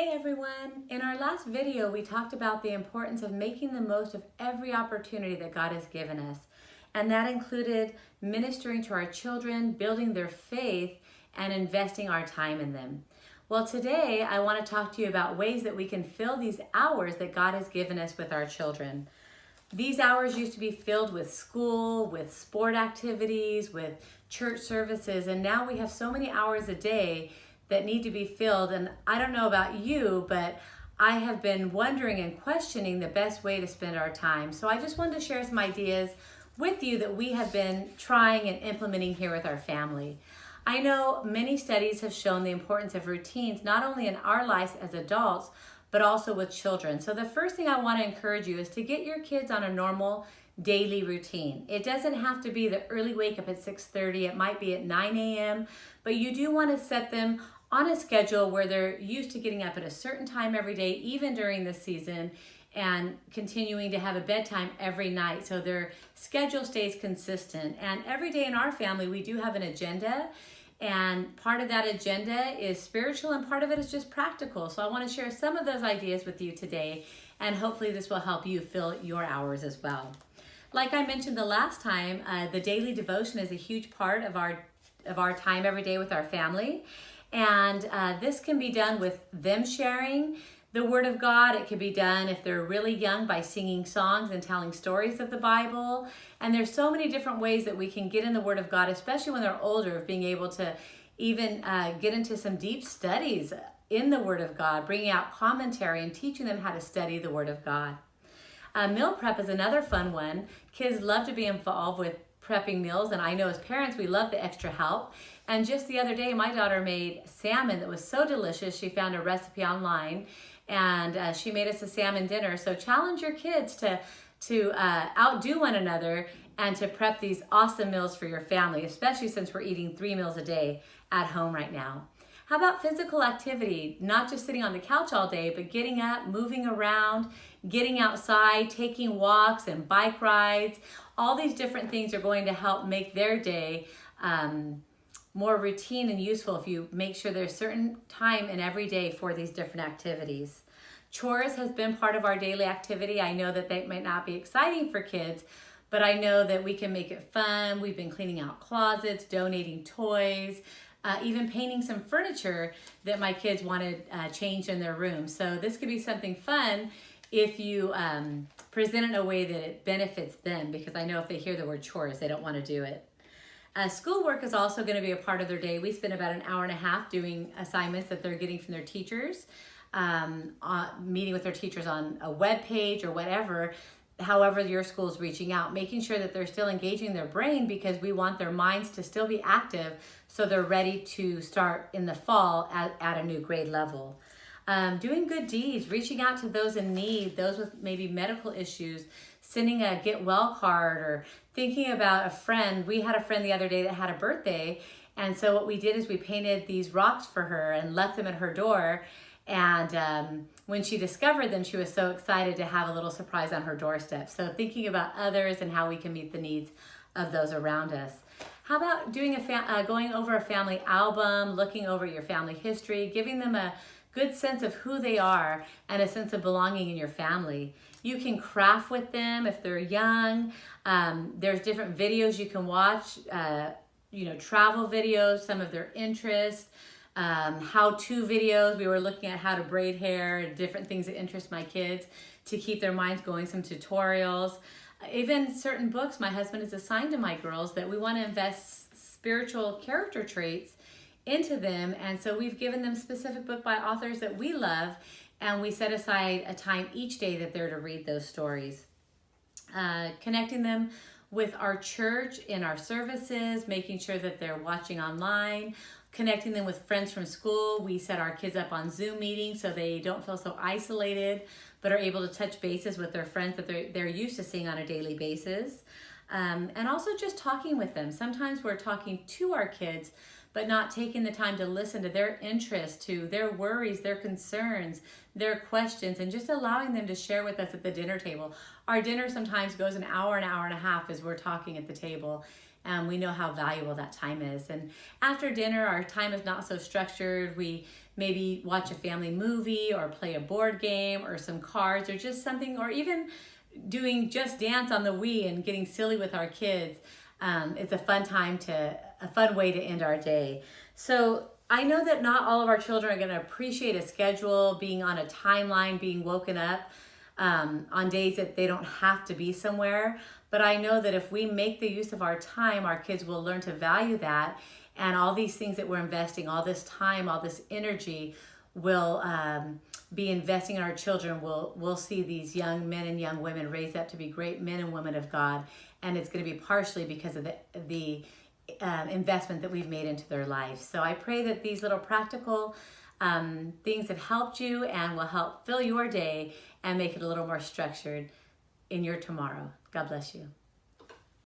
Hey everyone! In our last video, we talked about the importance of making the most of every opportunity that God has given us. And that included ministering to our children, building their faith, and investing our time in them. Well, today I want to talk to you about ways that we can fill these hours that God has given us with our children. These hours used to be filled with school, with sport activities, with church services, and now we have so many hours a day that need to be filled. And I don't know about you, but I have been wondering and questioning the best way to spend our time. So I just wanted to share some ideas with you that we have been trying and implementing here with our family. I know many studies have shown the importance of routines, not only in our lives as adults, but also with children. So the first thing I want to encourage you is to get your kids on a normal daily routine. It doesn't have to be the early wake up at 6:30. It might be at 9 a.m., but you do want to set them on a schedule where they're used to getting up at a certain time every day, even during the season, and continuing to have a bedtime every night so their schedule stays consistent. And every day in our family, we do have an agenda, and part of that agenda is spiritual and part of it is just practical. So I want to share some of those ideas with you today, and hopefully this will help you fill your hours as well. Like I mentioned the last time, the daily devotion is a huge part of our time every day with our family. And this can be done with them sharing the Word of God. It can be done if they're really young by singing songs and telling stories of the Bible. And there's so many different ways that we can get in the Word of God, especially when they're older, of being able to even get into some deep studies in the Word of God, bringing out commentary and teaching them how to study the Word of God. Meal prep is another fun one. Kids love to be involved with prepping meals, and I know as parents we love the extra help. And just the other day my daughter made salmon that was so delicious. She found a recipe online and she made us a salmon dinner. So challenge your kids to outdo one another and to prep these awesome meals for your family, especially since we're eating 3 meals a day at home right now. How about physical activity? Not just sitting on the couch all day, but getting up, moving around, getting outside, taking walks and bike rides. All these different things are going to help make their day more routine and useful if you make sure there's certain time in every day for these different activities. Chores has been part of our daily activity. I know that they might not be exciting for kids, but I know that we can make it fun. We've been cleaning out closets, donating toys, even painting some furniture that my kids wanted changed in their room. So this could be something fun if you present it in a way that it benefits them, because I know if they hear the word chores, they don't want to do it. Schoolwork is also going to be a part of their day. We spend about an hour and a half doing assignments that they're getting from their teachers, meeting with their teachers on a web page or whatever, however your school is reaching out, making sure that they're still engaging their brain, because we want their minds to still be active so they're ready to start in the fall at a new grade level. Doing good deeds, reaching out to those in need, those with maybe medical issues, sending a get well card, or thinking about a friend. We had a friend the other day that had a birthday, and so what we did is we painted these rocks for her and left them at her door. And when she discovered them, she was so excited to have a little surprise on her doorstep. So thinking about others and how we can meet the needs of those around us. How about doing going over a family album, looking over your family history, giving them a good sense of who they are and a sense of belonging in your family. You can craft with them if they're young. There's different videos you can watch, travel videos, some of their interests, how-to videos. We were looking at how to braid hair and different things that interest my kids to keep their minds going, some tutorials. Even certain books my husband has assigned to my girls that we want to invest spiritual character traits into them, and so we've given them specific book by authors that we love, and we set aside a time each day that they're to read those stories. Connecting them with our church in our services, making sure that they're watching online, connecting them with friends from school. We set our kids up on Zoom meetings so they don't feel so isolated, but are able to touch bases with their friends that they're used to seeing on a daily basis. And also just talking with them. Sometimes we're talking to our kids, but not taking the time to listen to their interests, to their worries, their concerns, their questions, and just allowing them to share with us at the dinner table. Our dinner sometimes goes an hour and a half as we're talking at the table. and we know how valuable that time is. And after dinner, our time is not so structured. We maybe watch a family movie or play a board game or some cards or just something, or even doing Just Dance on the Wii and getting silly with our kids. It's a fun way to end our day. So I know that not all of our children are going to appreciate a schedule, being on a timeline, being woken up on days that they don't have to be somewhere. But I know that if we make the use of our time, our kids will learn to value that. And all these things that we're investing, all this time, all this energy, will be investing in our children. We'll see these young men and young women raised up to be great men and women of God. And it's going to be partially because of the investment that we've made into their lives. So I pray that these little practical things have helped you and will help fill your day and make it a little more structured in your tomorrow. God bless you.